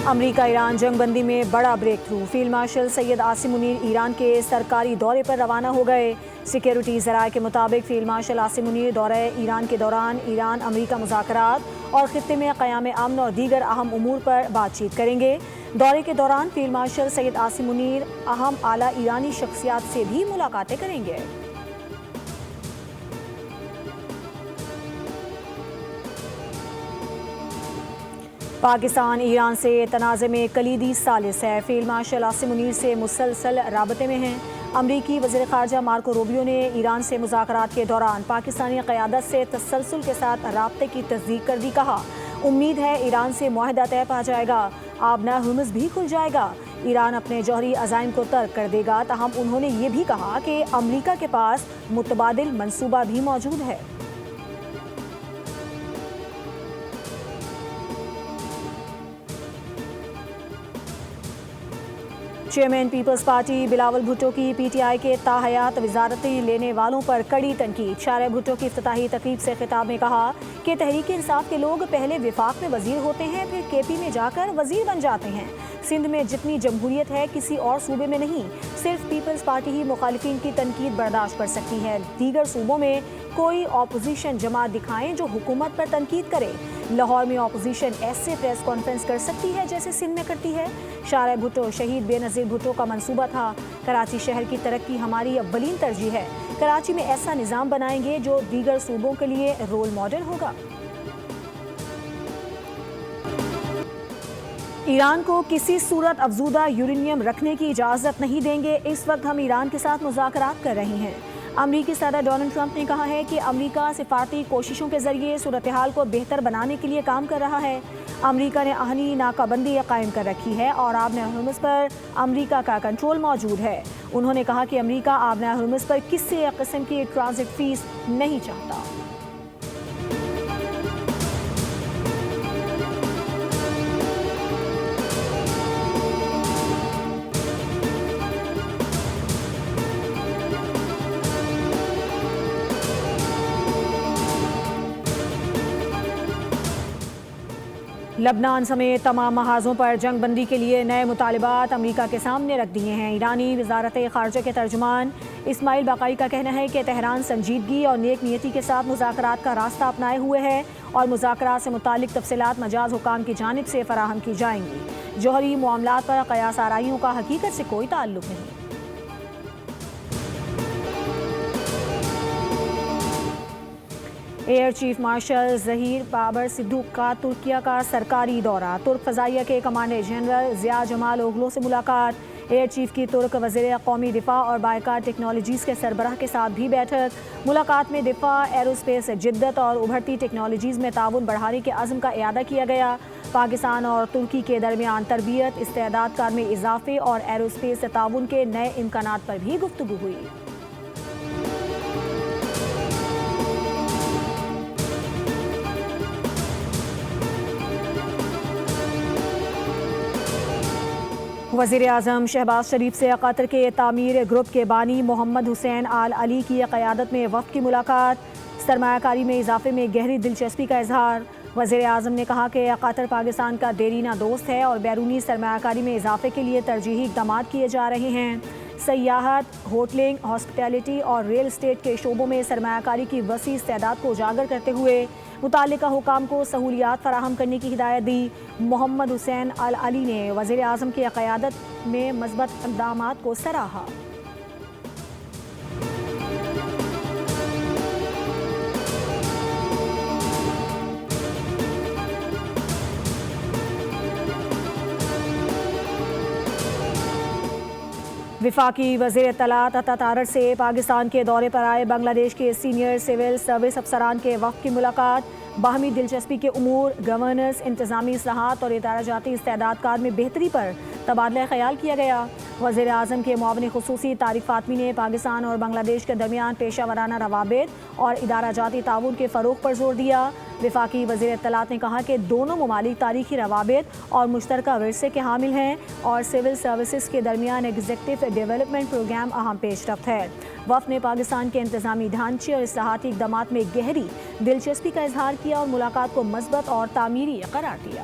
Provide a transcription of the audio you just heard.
امریکہ ایران جنگ بندی میں بڑا break through, field marshal Syed Asim Munir Iran کے سرکاری دورے پر روانہ ہو گئے۔ سیکیورٹی ذرائع کے مطابق فیلڈ مارشل عاصم منیر دورہ ایران کے دوران ایران امریکہ مذاکرات اور خطے میں قیام امن اور دیگر اہم امور پر بات چیت کریں گے۔ دورے کے دوران فیلڈ مارشل سید عاصم منیر اہم اعلیٰ ایرانی شخصیات سے بھی ملاقاتیں کریں گے۔ پاکستان ایران سے تنازع میں کلیدی ثالث ہے، فیلڈ مارشل عاصم منیر سے مسلسل رابطے میں ہیں۔ امریکی وزیر خارجہ مارکو روبیو نے ایران سے مذاکرات کے دوران پاکستانی قیادت سے تسلسل کے ساتھ رابطے کی تصدیق کر دی، کہا امید ہے ایران سے معاہدہ طے پا جائے گا، آبنہ ہرمز بھی کھل جائے گا، ایران اپنے جوہری عزائم کو ترک کر دے گا۔ تاہم انہوں نے یہ بھی کہا کہ امریکہ کے پاس متبادل منصوبہ بھی موجود ہے۔ چیئرمین پیپلز پارٹی بلاول بھٹو کی پی ٹی آئی کے تاحیات وزارتیں لینے والوں پر کڑی تنقید۔ شارع بھٹو کی افتتاحی تقریب سے خطاب میں کہا کہ تحریک انصاف کے لوگ پہلے وفاق میں وزیر ہوتے ہیں، پھر کے پی میں جا کر وزیر بن جاتے ہیں۔ سندھ میں جتنی جمہوریت ہے کسی اور صوبے میں نہیں، صرف پیپلز پارٹی ہی مخالفین کی تنقید برداشت کر سکتی ہے۔ دیگر صوبوں میں کوئی اپوزیشن جماعت دکھائیں جو حکومت پر تنقید کرے۔ لاہور میں اپوزیشن ایسے پریس کانفرنس کر سکتی ہے جیسے سندھ میں کرتی ہے۔ شارع بھٹو شہید بے نظیر بھٹو کا منصوبہ تھا، کراچی شہر کی ترقی ہماری اولین ترجیح ہے، کراچی میں ایسا نظام بنائیں گے جو دیگر صوبوں کے لیے رول ماڈل ہوگا۔ ایران کو کسی صورت افزودہ یورینیم رکھنے کی اجازت نہیں دیں گے، اس وقت ہم ایران کے ساتھ مذاکرات کر رہے ہیں۔ امریکی صدر ڈونلڈ ٹرمپ نے کہا ہے کہ امریکہ سفارتی کوششوں کے ذریعے صورتحال کو بہتر بنانے کے لیے کام کر رہا ہے۔ امریکہ نے آہنی ناکہ بندی قائم کر رکھی ہے اور آبنہ ہرمز پر امریکہ کا کنٹرول موجود ہے۔ انہوں نے کہا کہ امریکہ آبنہ ہرمز پر کسی قسم کی ٹرانزٹ فیس نہیں چاہتا۔ لبنان سمیت تمام محاذوں پر جنگ بندی کے لیے نئے مطالبات امریکہ کے سامنے رکھ دیے ہیں۔ ایرانی وزارت خارجہ کے ترجمان اسماعیل باقائی کا کہنا ہے کہ تہران سنجیدگی اور نیک نیتی کے ساتھ مذاکرات کا راستہ اپنائے ہوئے ہے اور مذاکرات سے متعلق تفصیلات مجاز حکام کی جانب سے فراہم کی جائیں گی۔ جوہری معاملات پر قیاس آرائیوں کا حقیقت سے کوئی تعلق نہیں۔ Air chief marshal Zaheer Babar Sidhu کا ترکیہ کا سرکاری دورہ، ترک فضائیہ کے کمانڈر جنرل ضیاء جمال اوغلو سے ملاقات۔ ایئر چیف کی ترک وزیر قومی دفاع اور بائیکار ٹیکنالوجیز کے سربراہ کے ساتھ بھی بیٹھک۔ ملاقات میں دفاع، ایروسپیس جدت اور ابھرتی ٹیکنالوجیز میں تعاون بڑھانے کے عزم کا اعادہ کیا گیا۔ پاکستان اور ترکی کے درمیان تربیت، استعداد کار میں اضافے اور ایروسپیس تعاون کے نئے امکانات پر بھی گفتگو ہوئی۔ وزیر اعظم شہباز شریف سے قطر کے تعمیر گروپ کے بانی محمد حسین آل علی کی قیادت میں وفد کی ملاقات، سرمایہ کاری میں اضافے میں گہری دلچسپی کا اظہار۔ وزیر اعظم نے کہا کہ قطر پاکستان کا دیرینہ دوست ہے اور بیرونی سرمایہ کاری میں اضافے کے لیے ترجیحی اقدامات کیے جا رہے ہیں۔ سیاحت، ہوٹلنگ، ہاسپٹیلٹی اور ریل اسٹیٹ کے شعبوں میں سرمایہ کاری کی وسیع استعداد کو اجاگر کرتے ہوئے متعلقہ حکام کو سہولیات فراہم کرنے کی ہدایت دی۔ محمد حسین آل علی نے وزیر اعظم کی قیادت میں مثبت اقدامات کو سراہا۔ وفاقی وزیر اطلاعات عطا طارر سے پاکستان کے دورے پر آئے بنگلہ دیش کے سینئر سول سروس افسران کے وفد کی ملاقات، باہمی دلچسپی کے امور، گورننس، انتظامی اصلاحات اور ادارہ جاتی استعداد کار میں بہتری پر تبادلہ خیال کیا گیا۔ وزیر اعظم کے معاون خصوصی طارق فاطمی نے پاکستان اور بنگلہ دیش کے درمیان پیشہ ورانہ روابط اور ادارہ جاتی تعاون کے فروغ پر زور دیا۔ وفاقی وزیر اطلاعات نے کہا کہ دونوں ممالک تاریخی روابط اور مشترکہ ورثے کے حامل ہیں اور سول سروسز کے درمیان ایگزیکٹو ڈیولپمنٹ پروگرام اہم پیش رفت ہے۔ وفد نے پاکستان کے انتظامی ڈھانچے اور اصلاحاتی اقدامات میں گہری دلچسپی کا اظہار کیا اور ملاقات کو مثبت اور تعمیری قرار دیا۔